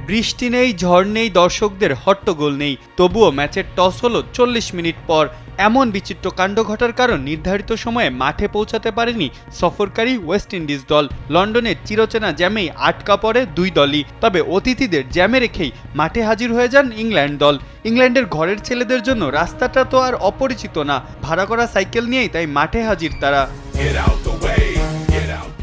বৃষ্টি নেই, ঝড় নেই, দর্শকদের হট্টগোল নেই, তবুও ম্যাচের টস হলো 40 মিনিট পর। এমন বিচিত্র কাণ্ড ঘটার কারণ নির্ধারিত সময়ে মাঠে পৌঁছাতে পারেনি সফরকারী ওয়েস্ট ইন্ডিজ দল। লন্ডনের চিরচেনা জ্যামেই আটকা পড়ে দুই দলই। তবে অতিথিদের জ্যামে রেখেই মাঠে হাজির হয়ে যান ইংল্যান্ড দল। ইংল্যান্ডের ঘরের ছেলেদের জন্য রাস্তাটা তো আর অপরিচিত না, ভাড়া করা সাইকেল নিয়েই তাই মাঠে হাজির তারা।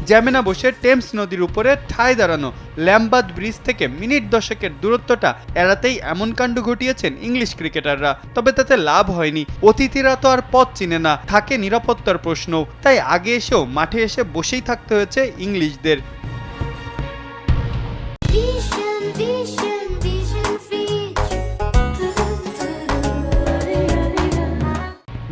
জ্যামে না বসে টেমস নদীর উপরে ঠায় দাঁড়ানো ল্যাম্বার্ট ব্রিজ থেকে মিনিট 10 দূরত্বটা এড়াতেই এমন কাণ্ড ঘটিয়েছেন ইংলিশ ক্রিকেটাররা। তবে তাতে লাভ হয়নি, অতিথিরা তো আর পথ চিনে না, থাকে নিরাপত্তার প্রশ্ন। তাই আগে এসেও মাঠে এসে বসেই থাকতে হয়েছে ইংলিশদের।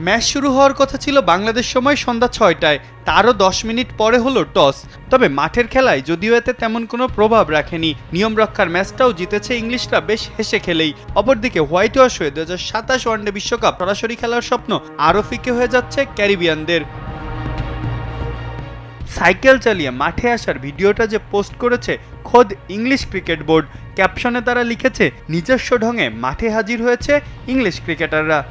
ম্যাচ শুরু হওয়ার কথা ছিল বাংলাদেশ সময় সন্ধ্যা 6টায়, তারও 10 মিনিট পরে হলো টস। তবে মাঠের খেলায় যদিও এতে তেমন কোনো প্রভাব রাখেনি, নিয়ম রক্ষার ম্যাচটাও জিতেছে ইংলিশরা বেশ হেসে খেলেই। অপরদিকে হোয়াইট ওয়াশ হয়ে 2027 ওয়ানডে বিশ্বকাপ সরাসরি খেলার স্বপ্ন আরও ফিকে হয়ে যাচ্ছে ক্যারিবিয়ানদের। সাইকেল চালিয়ে মাঠে আসার ভিডিওটা যে পোস্ট করেছে খোদ ইংলিশ ক্রিকেট বোর্ড, ক্যাপশনে তারা লিখেছে নিজস্ব ঢঙে মাঠে হাজির হয়েছে ইংলিশ ক্রিকেটাররা।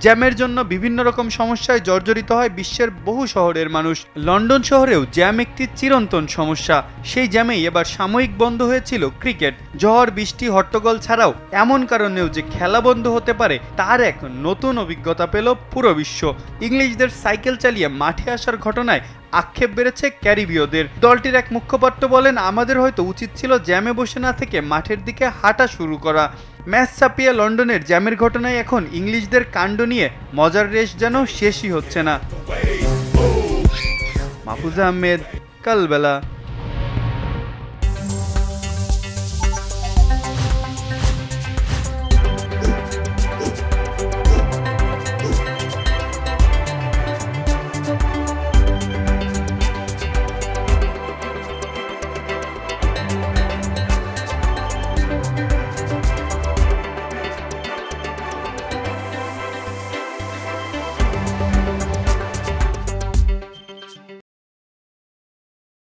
জ্যামের জন্য বিভিন্ন রকম সমস্যায় জর্জরিত হয় বিশ্বের বহু শহরের মানুষ। লন্ডন শহরেও জ্যাম একটি চিরন্তন সমস্যা। সেই জ্যামেই এবার সাময়িক বন্ধ হয়েছিল ক্রিকেট। ঝড়, বৃষ্টি, হট্টগোল ছাড়াও এমন কারণেও যে খেলা বন্ধ হতে পারে তার এক নতুন অভিজ্ঞতা পেল পুরো বিশ্ব। ইংলিশদের সাইকেল চালিয়ে মাঠে আসার ঘটনায় আক্ষেপ বেড়েছে ক্যারিবীয়দের। দলটির এক মুখপাত্র বলেন, আমাদের হয়তো উচিত ছিল জ্যামে বসে না থেকে মাঠের দিকে হাঁটা শুরু করা। ম্যাচ ছাপিয়ে লন্ডনের জ্যামের ঘটনায় এখন ইংলিশদের কাণ্ড নিয়ে মজার রেশ যেন শেষই হচ্ছে না। মাহফুজা আহমেদ, কালবেলা।